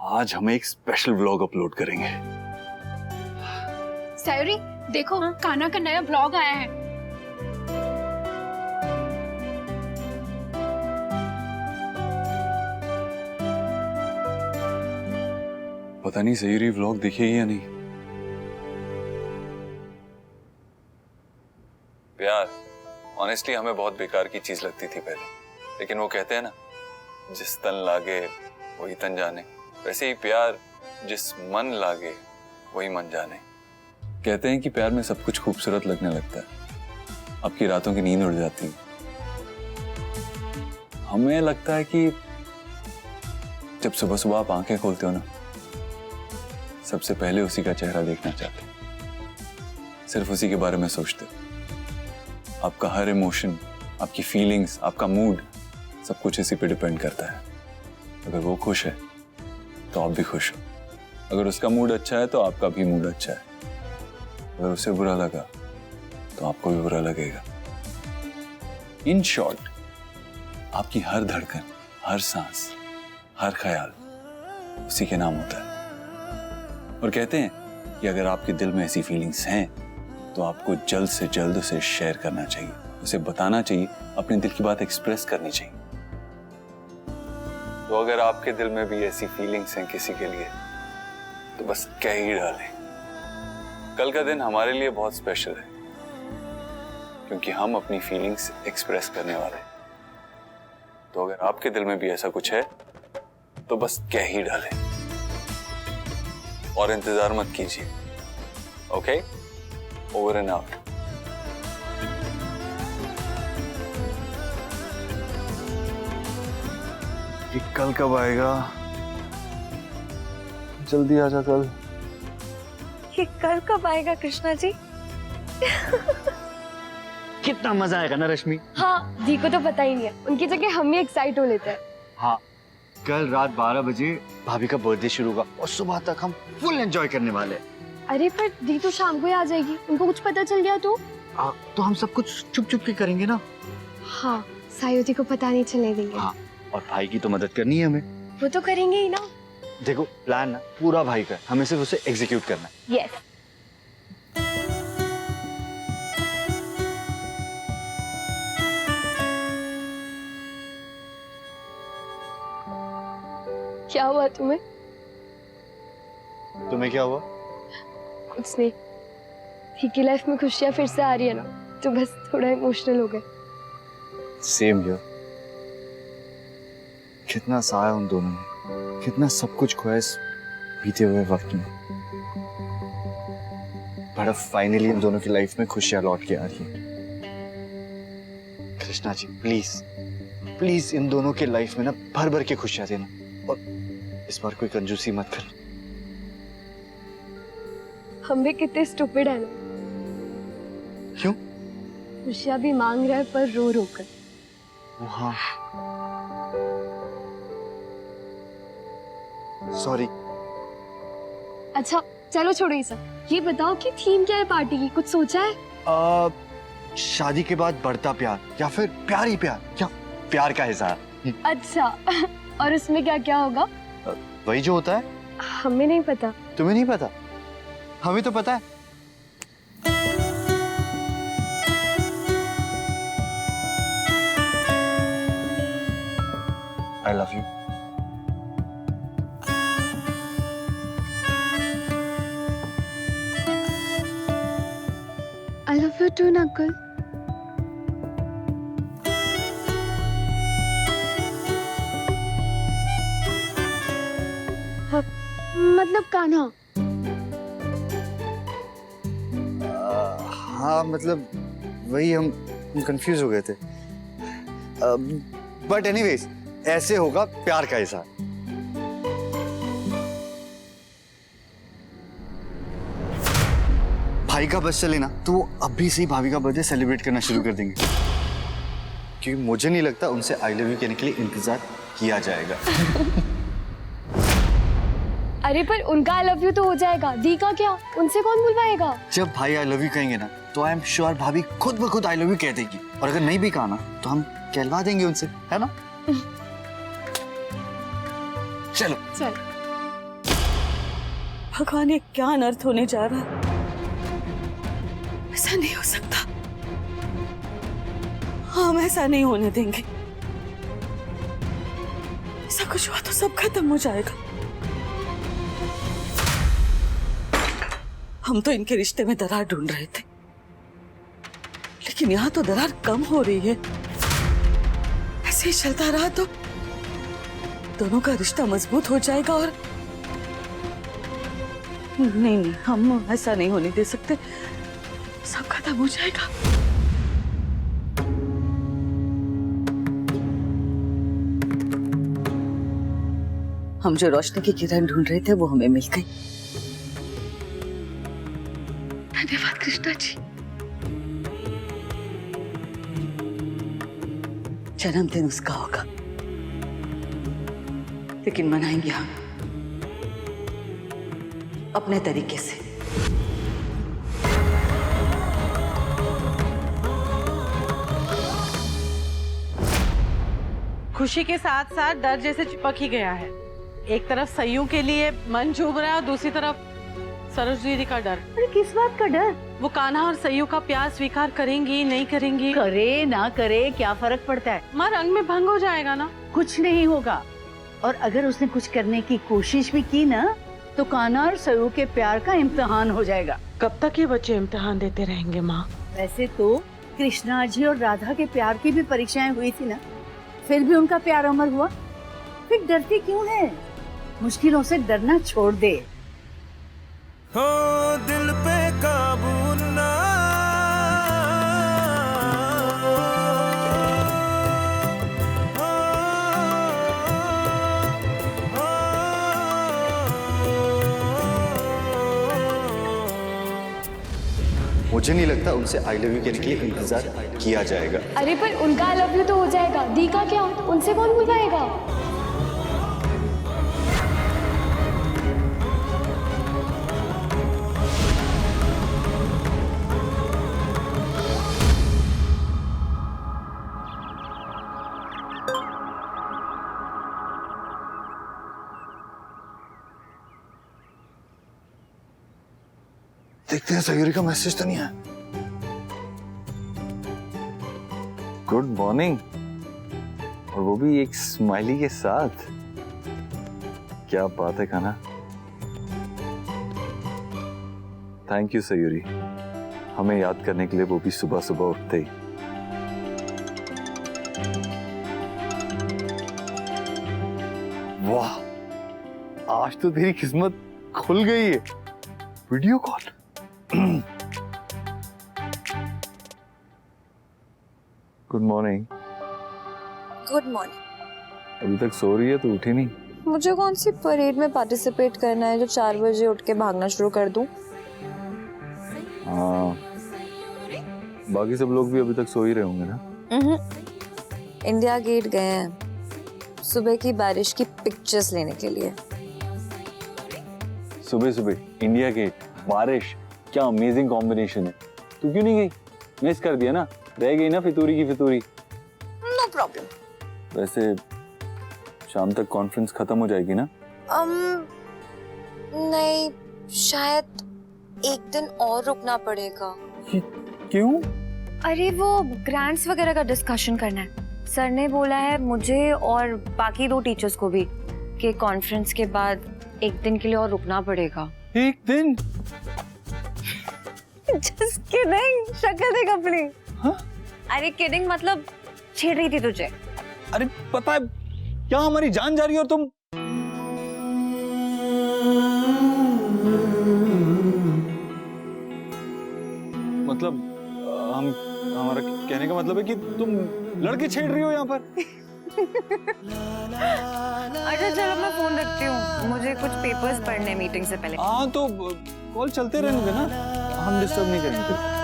आज हम एक स्पेशल व्लॉग अपलोड करेंगे। सायुरी, देखो कान्हा का नया ब्लॉग आया है। पता नहीं सयूरी व्लॉग दिखेगी या नहीं। प्यार ऑनेस्टली हमें बहुत बेकार की चीज लगती थी पहले, लेकिन वो कहते हैं ना, जिस तन लागे वही तन जाने, वैसे ही प्यार जिस मन लागे वही मन जाने। कहते हैं कि प्यार में सब कुछ खूबसूरत लगने लगता है, आपकी रातों की नींद उड़ जाती है। हमें लगता है कि जब सुबह सुबह आप आंखें खोलते हो ना, सबसे पहले उसी का चेहरा देखना चाहते हो, सिर्फ उसी के बारे में सोचते हो। आपका हर इमोशन, आपकी फीलिंग्स, आपका मूड, सब कुछ इसी पे डिपेंड करता है। अगर वो खुश है तो आप भी खुश हो, अगर उसका मूड अच्छा है तो आपका भी मूड अच्छा है, अगर उसे बुरा लगा तो आपको भी बुरा लगेगा। इन शॉर्ट, आपकी हर धड़कन, हर सांस, हर ख्याल उसी के नाम होता है। और कहते हैं कि अगर आपके दिल में ऐसी फीलिंग्स हैं तो आपको जल्द से जल्द उसे शेयर करना चाहिए, उसे बताना चाहिए, अपने दिल की बात एक्सप्रेस करनी चाहिए। तो अगर आपके दिल में भी ऐसी फीलिंग्स हैं किसी के लिए, तो बस कह ही डालें। कल का दिन हमारे लिए बहुत स्पेशल है, क्योंकि हम अपनी फीलिंग्स एक्सप्रेस करने वाले हैं। तो अगर आपके दिल में भी ऐसा कुछ है तो बस कह ही डालें और इंतजार मत कीजिए। Okay, over and out. ये कल कब आएगा? जल्दी आजा कल। ये कल कब आएगा कृष्णा जी? कितना मजा आएगा ना रश्मि। हाँ, दी को तो पता ही नहीं है, उनकी जगह हम ही एक्साइट हो लेते हैं। हाँ, कल रात 12 बजे भाभी का बर्थडे शुरू होगा और सुबह तक हम फुल एंजॉय करने वाले हैं। अरे पर दी तो शाम को ही आ जाएगी, उनको कुछ पता चल गया तो? तो हम सब कुछ चुप चुप के करेंगे ना। हाँ, सायु दी को पता नहीं चलने देंगे। हाँ, और भाई की तो मदद करनी है हमें। वो तो करेंगे ही ना। देखो, प्लान ना पूरा भाई का, हमें सिर्फ उसे एग्जीक्यूट करना है। यस। क्या हुआ तुम्हें? तुम्हें क्या हुआ? कुछ नहीं, दी की लाइफ में खुशियाँ फिर से आ रही है ना, तो बस थोड़ा इमोशनल हो गए। Same here. कितना सहा उन दोनों ने, कितना सब कुछ खोया इस बीते हुए वक्त में, पर अब फाइनली इन दोनों की लाइफ में खुशियां लौट के आ रही है। कृष्णा जी प्लीज प्लीज इन दोनों के लाइफ में ना भर भर के खुशियां देना, और इस बार कोई कंजूसी मत करना। हम भी कितने स्टूपिड है ना। क्यों? खुशियाँ भी मांग रहे हैं पर रो रो कर। हाँ, सॉरी। अच्छा चलो छोड़ो ये सब, ये बताओ कि थीम क्या है पार्टी की, कुछ सोचा है? शादी के बाद बढ़ता प्यार, या फिर प्यार ही प्यार, क्या प्यार का हिसाब। अच्छा और उसमें क्या क्या होगा? वही जो होता है। हमें नहीं पता। तुम्हें नहीं पता? हमें तो पता है। I love you. I love you too, Nakul. हाँ, मतलब कान्हा। हाँ मतलब वही, हम कंफ्यूज हो गए थे। बट एनीवेज, ऐसे होगा प्यार का हिसाब। भाई का बस चले ना तो वो अभी से ही भाभी का बर्थडे सेलिब्रेट करना शुरू कर देंगे, क्योंकि मुझे नहीं लगता उनसे आई लव यू कहने के लिए इंतजार किया जाएगा। अरे पर उनका आई लव यू तो हो जाएगा, दी का क्या? उनसे कौन बुलवाएगा? जब भाई आई लव यू कहेंगे ना तो आई एम श्योर भाभी खुद ब खुद आई लव यू कह देगी, और अगर नहीं भी कहा ना तो हम कहलवा देंगे उनसे, है ना? चलो चल। भगवान, ये क्या अनर्थ होने जा रहा है? ऐसा नहीं हो सकता। हम ऐसा नहीं होने देंगे। ऐसा कुछ हुआ तो सब खत्म हो जाएगा। हम तो इनके रिश्ते में दरार ढूंढ रहे थे, लेकिन यहाँ तो दरार कम हो रही है। ऐसे ही चलता रहा तो दोनों का रिश्ता मजबूत हो जाएगा। और नहीं, हम ऐसा नहीं होने दे सकते। सब खत्म हो जाएगा। हम जो रोशनी की किरण ढूंढ रहे थे वो हमें मिल गई। धन्यवाद कृष्णा जी। जन्मदिन उसका होगा, लेकिन मनाएंगे हम अपने तरीके से। खुशी के साथ साथ डर जैसे चिपक ही गया है। एक तरफ सईयों के लिए मन चुभ रहा है और दूसरी तरफ सरोज दीदी का डर। अरे किस बात का डर? वो कान्हा और सईयों का प्यार स्वीकार करेंगी नहीं करेंगी? करे ना करे क्या फर्क पड़ता है? माँ, रंग में भंग हो जाएगा ना। कुछ नहीं होगा। और अगर उसने कुछ करने की कोशिश भी की ना, तो कान्हा और सईयों के प्यार का इम्तिहान हो जाएगा। कब तक ये बच्चे इम्तिहान देते रहेंगे माँ? वैसे तो कृष्णा जी और राधा के प्यार की भी परीक्षाएं हुई थी ना, फिर भी उनका प्यार अमर हुआ। फिर डरती क्यों है? मुश्किलों से डरना छोड़ दे। हो दिल पे काबू ना, मुझे नहीं लगता उनसे आई लव यू कहने के लिए इंतजार किया जाएगा। अरे पर उनका आई लव यू तो हो जाएगा, दी का क्या? उनसे कौन बुलाएगा? देखते हैं सयूरी का मैसेज तो नहीं है। गुड मॉर्निंग, और वो भी एक स्माइली के साथ। क्या बात है कान्हा। थैंक यू सयूरी, हमें याद करने के लिए, वो भी सुबह सुबह उठते ही। वाह, आज तो तेरी किस्मत खुल गई है। Video call. Good morning. Good morning. अभी तक सो रही है तो उठी नहीं? मुझे कौन सी परेड में पार्टिसिपेट करना है जो 4 बजे उठ के भागना शुरू कर दूं? हाँ, बाकी सब लोग भी अभी तक सो ही रहे होंगे ना? इंडिया गेट गए हैं सुबह की बारिश की पिक्चर्स लेने के लिए। सुबह सुबह इंडिया गेट, बारिश, क्या अमेजिंग कॉम्बिनेशन है। तू क्यों नहीं गई? मिस कर दिया ना, रह गई ना फितूरी की फितूरी। No problem. वैसे शाम तक कॉन्फ्रेंस खत्म हो जाएगी ना? नहीं, शायद एक दिन और रुकना पड़ेगा। क्यों? अरे वो ग्रांट्स वगैरह का डिस्कशन करना है। सर ने बोला है मुझे और बाकी 2 टीचर्स को भी कि कॉन्फ्रेंस के बाद एक दिन के लिए और रुकना पड़ेगा। एक दिन? Just kidding, शक्ल देख अपनी। हाँ? अरे किडिंग मतलब छेड़ रही थी तुझे। अरे पता है क्या, हमारी जान जा रही है और तुम। मतलब हमारा कहने का मतलब है कि तुम लड़के छेड़ रही हो यहाँ पर। अच्छा चलो मैं फोन रखती हूँ, मुझे कुछ पेपर्स पढ़ने मीटिंग से पहले। हाँ तो कॉल चलते रहेंगे ना, हम डिस्टर्ब नहीं करेंगे।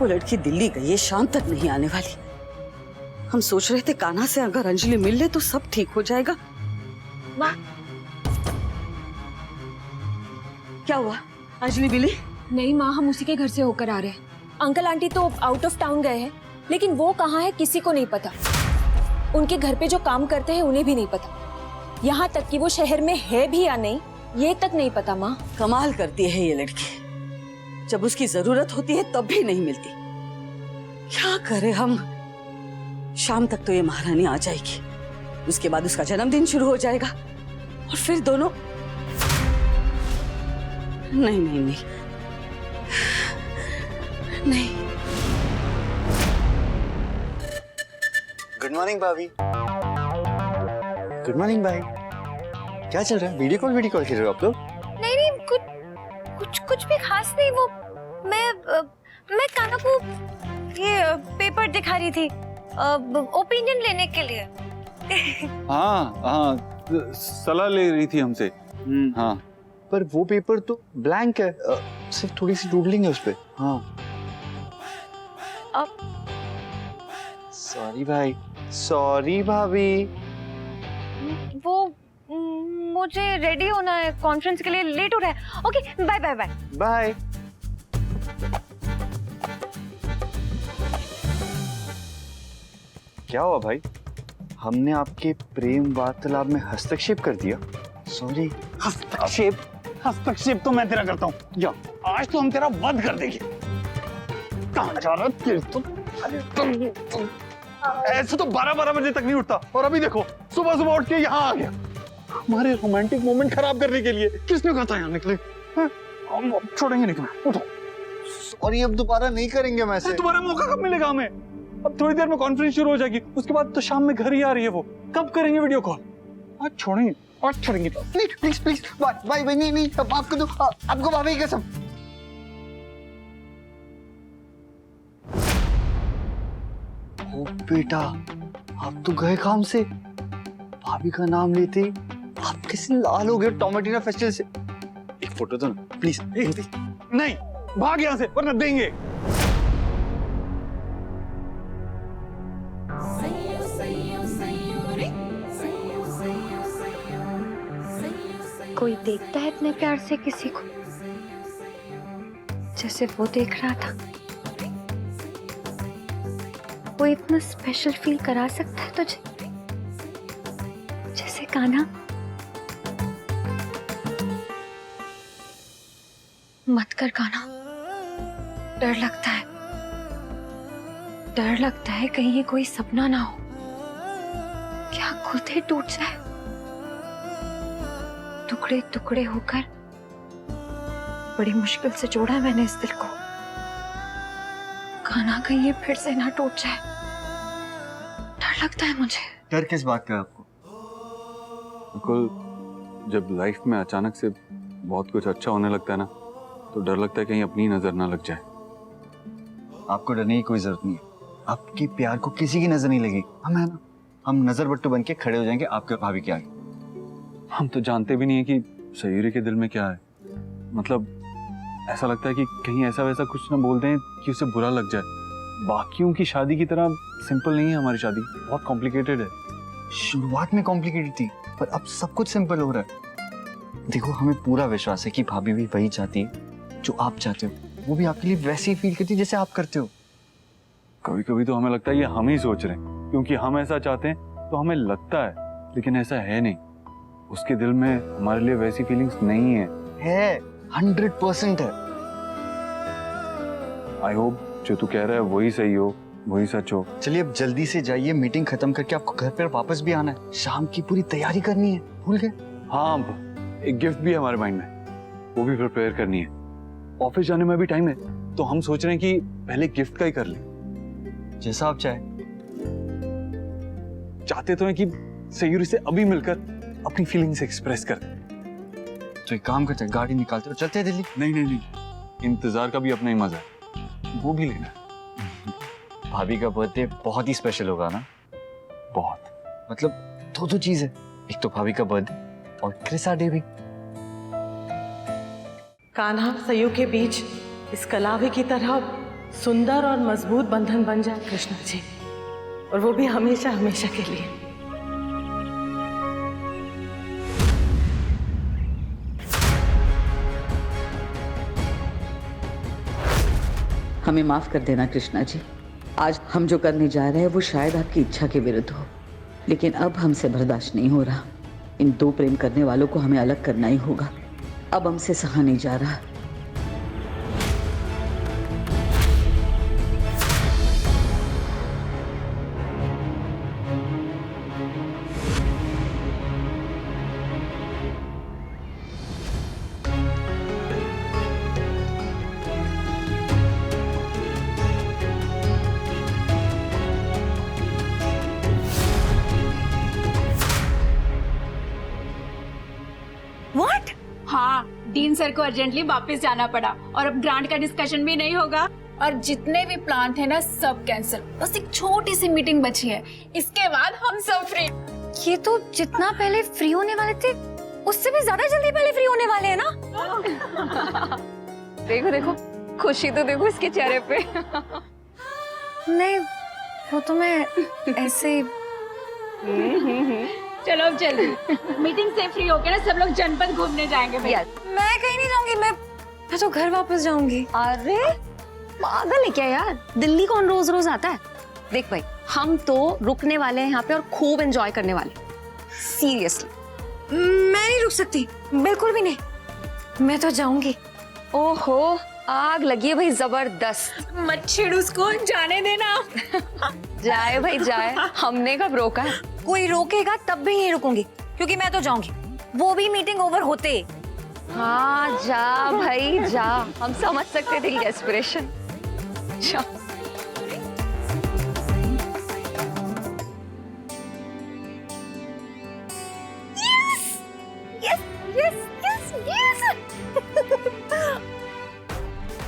वो लड़की दिल्ली गई है, शाम तक नहीं आने वाली। हम सोच रहे थे कान्हा से अगर अंजलि मिल ले तो सब ठीक हो जाएगा। माँ, क्या हुआ? अंजलि मिली? नहीं माँ, हम उसी के घर से होकर आ रहे हैं। अंकल आंटी तो आउट ऑफ टाउन गए हैं, लेकिन वो कहाँ है किसी को नहीं पता। उनके घर पे जो काम करते हैं उन्हें भी नहीं पता। यहाँ तक कि वो शहर में है भी या नहीं ये तक नहीं पता। माँ, कमाल करती है ये लड़की, जब उसकी जरूरत होती है तब भी नहीं मिलती। क्या करे हम? शाम तक तो ये महारानी आ जाएगी, उसके बाद उसका जन्मदिन शुरू हो जाएगा और फिर दोनों। नहीं नहीं नहीं नहीं। गुड मॉर्निंग भाभी। गुड मॉर्निंग भाई। क्या चल रहा है? वीडियो कॉल खेल रहे हो आप लोग? नहीं नहीं, कुछ भी खास नहीं। वो मैं कान्हा को ये पेपर दिखा रही थी ओपिनियन लेने के लिए। हाँ, सलाह ले रही थी हमसे। हाँ, पर वो पेपर तो ब्लैंक है, सिर्फ थोड़ी सी डूडलिंग है उस पे। हाँ। अब सॉरी भाई। सॉरी भाभी। वो मुझे रेडी होना है, कॉन्फ्रेंस के लिए लेट हो रहा है। Okay, bye bye bye bye. क्या हुआ भाई? हमने आपके प्रेम वार्तालाप में हस्तक्षेप कर दिया? सॉरी। हस्तक्षेप तो मैं तेरा करता हूँ। या आज तो हम तेरा वध कर देंगे। कहाँ जा रहा है तुम? ऐसे तो 12 बजे तक नहीं उठता, और अभी देखो सुबह उठ के यहाँ आ गया हमारे रोमांटिक मोमेंट खराब करने के लिए। किसने कहा था यहाँ निकले? हम छोड़ेंगे नहीं तुम्हें। उठो। और ये अब दोबारा नहीं करेंगे। मैं से तुम्हारा मौका कब मिलेगा हमें? अब थोड़ी देर में कॉन्फ्रेंस शुरू हो जाएगी, उसके बाद तो शाम में घर ही आ रही है वो। कब करेंगे वीडियो कॉल? आज छोड़ेंगे, आज छोड़ेंगे। प्लीज प्लीज प्लीज भाई भाई नहीं आपको तो आपको भाभी की कसम। ओ बेटा, आप तो गए काम से, भाभी का नाम लेते ही आप कैसे लाल हो गए टोमेटिना फेस्टिवल से। एक फोटो दो ना प्लीज। नहीं, भाग यहाँ से वरना देंगे। कोई देखता है इतने प्यार से किसी को जैसे वो देख रहा था? वो इतना स्पेशल फील करा सकता है तुझे जैसे कान्हा? मत कर कान्हा, डर लगता है। डर लगता है कहीं ये कोई सपना ना हो, क्या खुद ही टूट जाए टुकड़े टुकड़े होकर। बड़ी मुश्किल से जोड़ा है मैंने इस दिल को। कान्हा कहीं ये फिर से ना टूट जाए, डर लगता है मुझे। डर किस बात का आपको? बिल्कुल, जब लाइफ में अचानक से बहुत कुछ अच्छा होने लगता है ना, तो डर लगता है कहीं अपनी नजर ना लग जाए। आपको डरने की कोई जरूरत नहीं है। आपके प्यार को किसी की नजर नहीं लगेगी। हम है ना, हम नजर बट्टू बन के खड़े हो जाएंगे आपके भाभी के आगे। हम तो जानते भी नहीं है कि सयूरी के दिल में क्या है। मतलब ऐसा लगता है कि कहीं ऐसा वैसा कुछ ना बोल दें कि उसे बुरा लग जाए। बाकियों की शादी की तरह सिंपल नहीं है हमारी शादी, बहुत कॉम्प्लिकेटेड है। शुरुआत में कॉम्प्लिकेटेड थी, पर अब सब कुछ सिंपल हो रहा है। देखो, हमें पूरा विश्वास है कि भाभी भी वही चाहती है जो आप चाहते हो। वो भी आपके लिए वैसे ही फील करती है जैसे आप करते हो। कभी कभी तो हमें लगता है ये हम ही सोच रहे हैं, क्योंकि हम ऐसा चाहते हैं तो हमें लगता है, लेकिन ऐसा है नहीं। उसके दिल में हमारे लिए वैसी फीलिंग्स नहीं है। 100% है। आई होप जो तू कह रहा है वही सही हो, वही सच हो। चलिए अब जल्दी से जाइए, मीटिंग खत्म करके आपको घर पर वापस भी आना है। शाम की पूरी तैयारी करनी है, भूल गए? हाँ, एक गिफ्ट भी है हमारे माइंड में, वो भी प्रिपेयर करनी है। ऑफिस जाने में भी टाइम है, तो हम सोच रहे हैं कि पहले गिफ्ट का ही कर लें। जैसा आप चाहते तो हैं कि सयूरी से अभी मिलकर अपनी फीलिंग्स एक्सप्रेस कर। तो एक काम करते हैं, गाड़ी निकालते हो चलते हैं दिल्ली। नहीं, इंतजार का भी अपना ही मजा है, वो भी लेना है। भाभी का बर्थडे बहुत ही स्पेशल होगा ना? बहुत। मतलब दो चीज है, एक तो भाभी का बर्थडे और क्रिसा डे भी। कान्हा सयू के बीच इस कलावे की तरह सुंदर और मजबूत बंधन बन जाए कृष्णा जी, और वो भी हमेशा हमेशा के लिए। हमें माफ कर देना कृष्णा जी। आज हम जो करने जा रहे हैं वो शायद आपकी इच्छा के विरुद्ध हो, लेकिन अब हमसे बर्दाश्त नहीं हो रहा। इन दो प्रेम करने वालों को हमें अलग करना ही होगा। अब हमसे सहा नहीं जा रहा। What? हाँ, डीन सर को अर्जेंटली वापस जाना पड़ा और अब ग्रांट का डिस्कशन भी नहीं होगा और जितने भी प्लान थे ना सब कैंसिल। बस एक छोटी सी मीटिंग बची है, इसके बाद हम सब फ्री। ये तो जितना पहले फ्री होने वाले थे उससे भी ज्यादा जल्दी पहले फ्री होने वाले हैं ना। देखो देखो, खुशी तो देखो इसके चेहरे पे। नहीं, वो तो मैं ऐसे चलो अब जल्दी मीटिंग से फ्री होकर ना सब लोग जनपद घूमने जाएंगे। मैं कहीं नहीं जाऊंगी, मैं तो घर वापस जाऊंगी। अरे पागल है क्या यार, दिल्ली कौन रोज रोज आता है। देख भाई, हम तो रुकने वाले हैं यहाँ पे और खूब एंजॉय करने वाले। सीरियसली मैं नहीं रुक सकती, बिल्कुल भी नहीं। मैं तो जाऊंगी। ओहो, आग लगी है भाई जबरदस्त। मत छेड़ उसको, जाने देना। जाए भाई जाए, हमने कब रोका है। कोई रोकेगा तब भी नहीं रुकूंगी, क्योंकि मैं तो जाऊंगी, वो भी मीटिंग ओवर होते। हाँ जा भाई जा, हम समझ सकते दिल की एस्पिरेशन। जा।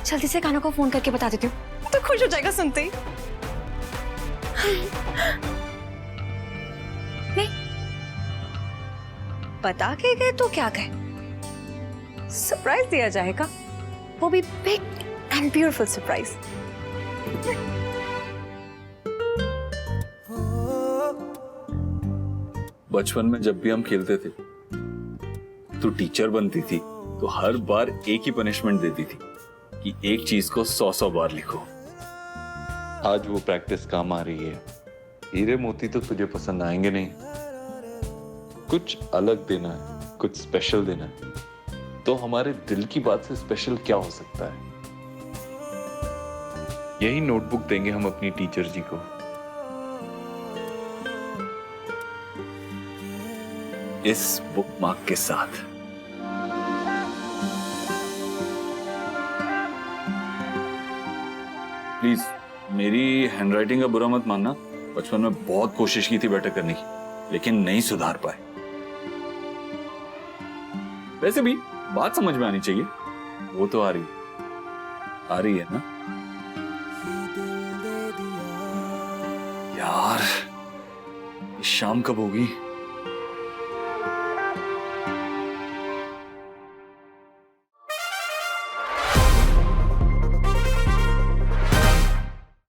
जल्दी से कान्हा को फोन करके बता देती हूँ, तो खुश हो जाएगा सुनते ही। नहीं, बता के गए तो क्या कहे, सरप्राइज दिया जाएगा, वो भी बिग एंड ब्यूटीफुल सरप्राइज। बचपन में जब भी हम खेलते थे तो टीचर बनती थी तो हर बार एक ही पनिशमेंट देती थी कि एक चीज को 100 बार लिखो। आज वो प्रैक्टिस काम आ रही है। हीरे मोती तो तुझे पसंद आएंगे नहीं, कुछ अलग देना है, कुछ स्पेशल देना है। तो हमारे दिल की बात से स्पेशल क्या हो सकता है? यही नोटबुक देंगे हम अपनी टीचर जी को। इस बुकमार्क के साथ। प्लीज मेरी हैंडराइटिंग का बुरा मत मानना। बचपन में बहुत कोशिश की थी बेटर करने की, लेकिन नहीं सुधार पाए। वैसे भी बात समझ में आनी चाहिए। वो तो आ रही है ना यार। शाम कब होगी?